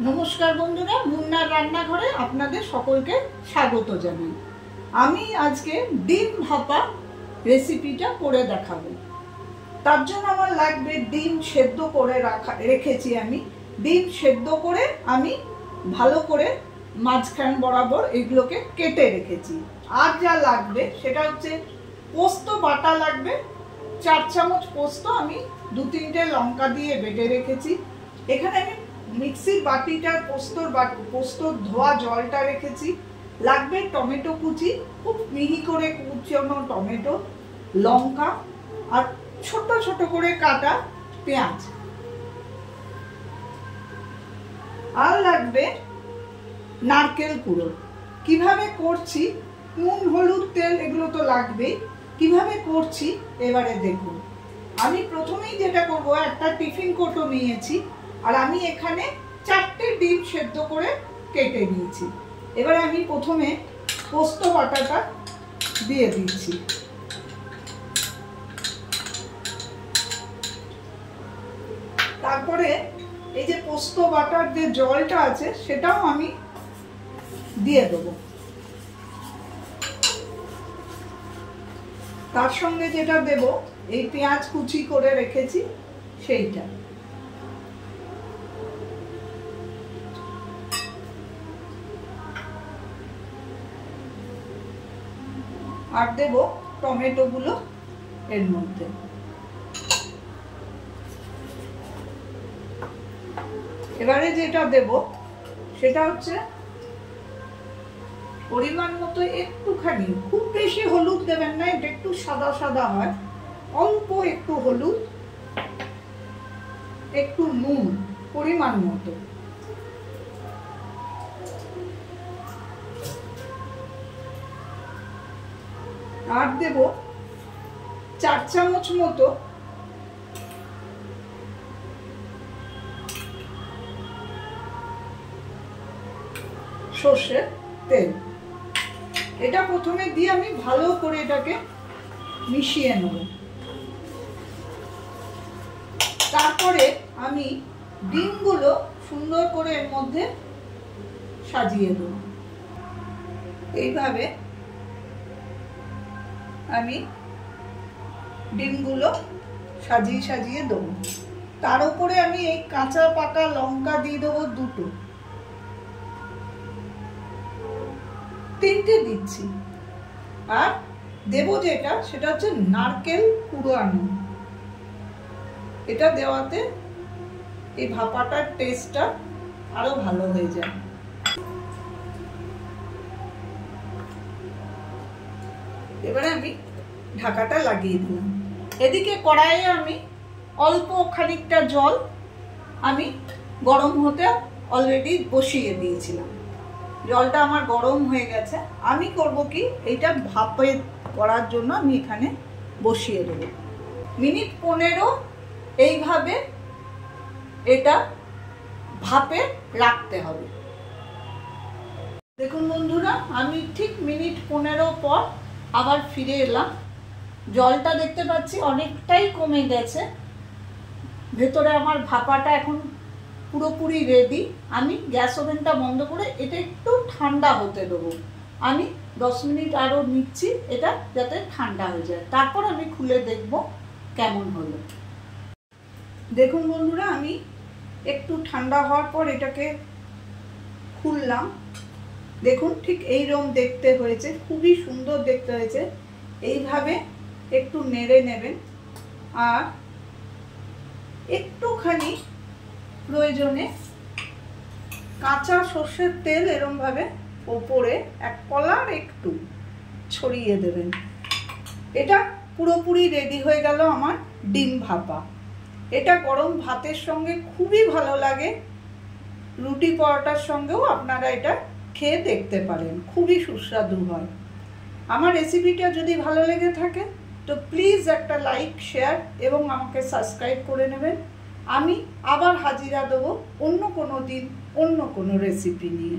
নমস্কার বন্ধুরা, মুন্নার রান্নাঘরে আপনাদের সকলকে স্বাগত জানাই। আমি আজকে ডিম ভাপা রেসিপিটা করে দেখাবো। তার জন্য আমার লাগবে ডিম সেদ্ধ করে রেখেছি। আমি ডিম সেদ্ধ করে আমি ভালো করে মাঝখান বরাবর এগুলোকে কেটে রেখেছি। আর যা লাগবে সেটা হচ্ছে পোস্ত বাটা লাগবে 4 চামচ পোস্ত, আমি 2-3টে লঙ্কা দিয়ে বেটে রেখেছি। এখানে আমি মিক্সির বাটিটার পোস্তর ধোয়া জলটা রেখেছি। লাগবে টমেটো কুচি, খুব মিহি করে কুচানো টমেটো, লঙ্কা আর ছোট ছোট করে কাটা পেঁয়াজ। আর লাগবে নারকেল কুড়ো। কিভাবে করছি, নুন হলুদ তেল এগুলো তো লাগবেই। কিভাবে করছি এবারে দেখুন। আমি প্রথমেই যেটা করব, একটা টিফিন কৌটো নিয়েছি আর আমি এখানে 4টে ডিম সেদ্ধ করে কেটে নিয়েছি। এবারে আমি প্রথমে পোস্ত বাটাটা দিয়ে দিচ্ছি। তারপরে এই যে পোস্ত বাটার যে জলটা আছে সেটাও আমি দিয়ে দেবো। তার সঙ্গে যেটা দেব, এই পেঁয়াজ কুচি করে রেখেছি সেইটা। আর দেব টমেটো গুলো এর মধ্যে। এবারে যেটা দেব সেটা হচ্ছে পরিমাণ মতো একটুখানি, খুব বেশি হলুদ দেবেন না, এটা একটু সাদা সাদা হয়। অল্প একটু হলুদ, একটু নুন পরিমাণ মতো। আর দেব 4 চামচ মতো সর্ষের তেল। এটা প্রথমে দিয়ে আমি ভালো করে এটাকে মিশিয়ে নেব। তারপরে আমি ডিমগুলো সুন্দর করে এর মধ্যে সাজিয়ে দেব। এইভাবে আমি ডিমগুলো সাজিয়ে সাজিয়ে দেবো। তার উপরে আমি এই কাঁচা পাকা লঙ্কা দিয়ে দেবো 2টো, 3টে দিচ্ছি। আর দেব যেটা সেটা হচ্ছে নারকেল কুড়ানো। এটা দেওয়াতে এই ভাপাটার টেস্টটা আরো ভালো হয়ে যায়। এবারে আমি ঢাকাটা লাগিয়ে দিলাম। এদিকে কড়াইয়ে আমি অল্প খানিকটা জল আমি গরম হতে অলরেডি বসিয়ে দিয়েছিলাম। জলটা আমার গরম হয়ে গেছে। আমি করব কি, এইটা ভাপে করার জন্য আমি এখানে বসিয়ে দেব। মিনিট 15 এইভাবে এটা ভাপে রাখতে হবে। দেখুন বন্ধুরা, আমি ঠিক মিনিট 15 পর আবার ফিরে এলাম। জলটা দেখতে পাচ্ছি অনেকটাই কমে গেছে। ভেতরে আমার ভাপাটা এখন পুরোপুরি রেডি। আমি গ্যাস ওভেনটা বন্ধ করে এটা একটু ঠান্ডা হতে দেবো। আমি 10 মিনিট আরও নিচ্ছি এটা যাতে ঠান্ডা হয়ে যায়। তারপর আমি খুলে দেখব কেমন হলো। দেখুন বন্ধুরা, আমি একটু ঠান্ডা হওয়ার পর এটাকে খুললাম। দেখুন ঠিক এইরকম দেখতে হয়েছে, খুবই সুন্দর দেখতে হয়েছে। এইভাবে একটু নেড়ে নেবেন আর একটুখানি প্রয়োজনে কাঁচা সর্ষের তেল এরকম ভাবে ওপরে 1 কলার একটু ছড়িয়ে দেবেন। এটা পুরোপুরি রেডি হয়ে গেল আমার ডিম ভাপা। এটা গরম ভাতের সঙ্গে খুবই ভালো লাগে। রুটি পরোটার সঙ্গেও আপনারা এটা খেয়ে দেখতে পারেন, খুবই সুস্বাদু হয়। আমার রেসিপিটা যদি ভালো লেগে থাকে তো প্লিজ একটা লাইক, শেয়ার এবং আমাকে সাবস্ক্রাইব করে নেবেন। আমি আবার হাজিরা দেবো অন্য কোনো দিন অন্য কোনো রেসিপি নিয়ে।